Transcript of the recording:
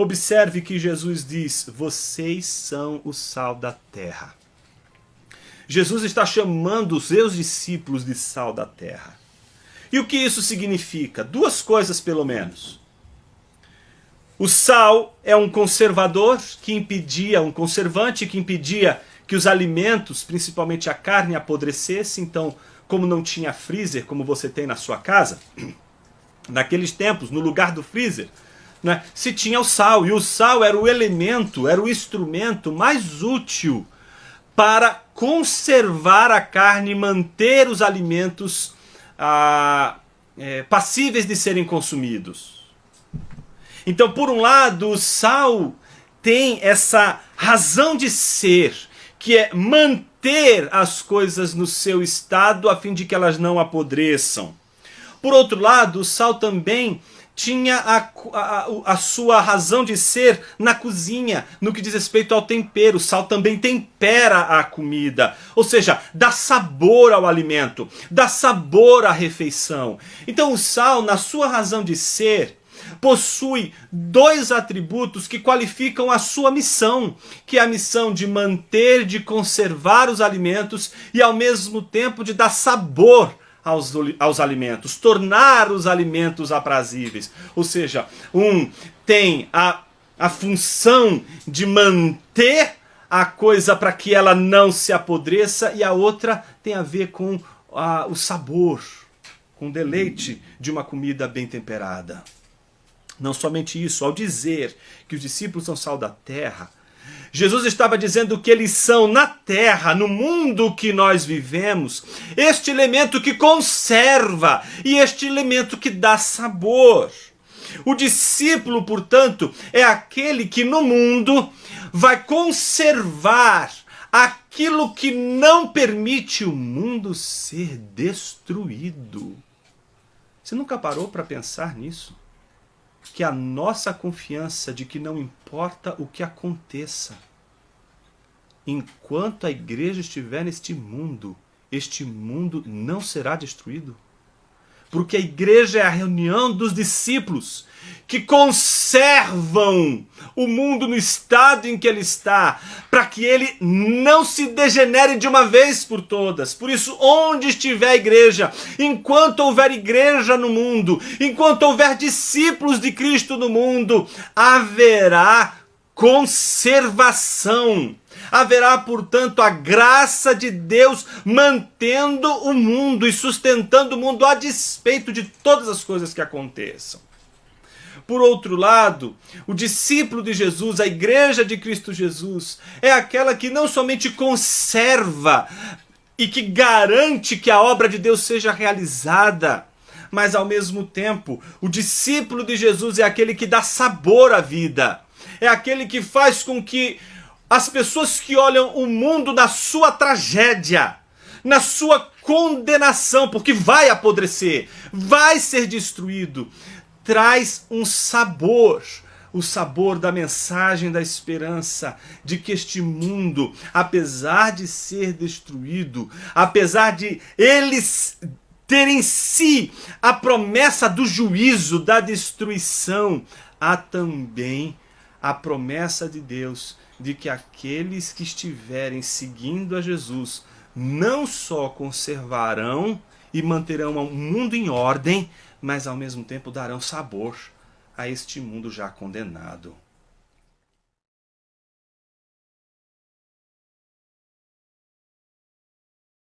Observe que Jesus diz: vocês são o sal da terra. Jesus está chamando os seus discípulos de sal da terra. E o que isso significa? Duas coisas pelo menos. O sal é um conservador que impedia, um conservante que impedia que os alimentos, principalmente a carne, apodrecesse. Então, como não tinha freezer, como você tem na sua casa, naqueles tempos, no lugar do freezer, né, se tinha o sal. E o sal era o elemento, era o instrumento mais útil para conservar a carne e manter os alimentos passíveis de serem consumidos. Então, por um lado, o sal tem essa razão de ser, que é manter as coisas no seu estado a fim de que elas não apodreçam. Por outro lado, o sal também tinha a sua razão de ser na cozinha, no que diz respeito ao tempero. O sal também tempera a comida, ou seja, dá sabor ao alimento, dá sabor à refeição. Então o sal, na sua razão de ser, possui dois atributos que qualificam a sua missão, que é a missão de manter, de conservar os alimentos e ao mesmo tempo de dar sabor aos alimentos, tornar os alimentos aprazíveis. Ou seja, um tem a função de manter a coisa para que ela não se apodreça, e a outra tem a ver com o sabor, com o deleite de uma comida bem temperada. Não somente isso, ao dizer que os discípulos são sal da terra, Jesus estava dizendo que eles são na terra, no mundo que nós vivemos, este elemento que conserva e este elemento que dá sabor. O discípulo, portanto, é aquele que no mundo vai conservar aquilo que não permite o mundo ser destruído. Você nunca parou para pensar nisso? Que a nossa confiança de que não importa o que aconteça, enquanto a igreja estiver neste mundo, este mundo não será destruído. Porque a igreja é a reunião dos discípulos que conservam o mundo no estado em que ele está, para que ele não se degenere de uma vez por todas. Por isso, onde estiver a igreja, enquanto houver igreja no mundo, enquanto houver discípulos de Cristo no mundo, haverá conservação. Haverá, portanto, a graça de Deus mantendo o mundo e sustentando o mundo a despeito de todas as coisas que aconteçam. Por outro lado, o discípulo de Jesus, a igreja de Cristo Jesus, é aquela que não somente conserva e que garante que a obra de Deus seja realizada, mas ao mesmo tempo, o discípulo de Jesus é aquele que dá sabor à vida. É aquele que faz com que as pessoas que olham o mundo na sua tragédia, na sua condenação, porque vai apodrecer, vai ser destruído, traz um sabor, o sabor da mensagem da esperança, de que este mundo, apesar de ser destruído, apesar de eles ter em si a promessa do juízo, da destruição, há também a promessa de Deus de que aqueles que estiverem seguindo a Jesus não só conservarão e manterão o mundo em ordem, mas ao mesmo tempo darão sabor a este mundo já condenado.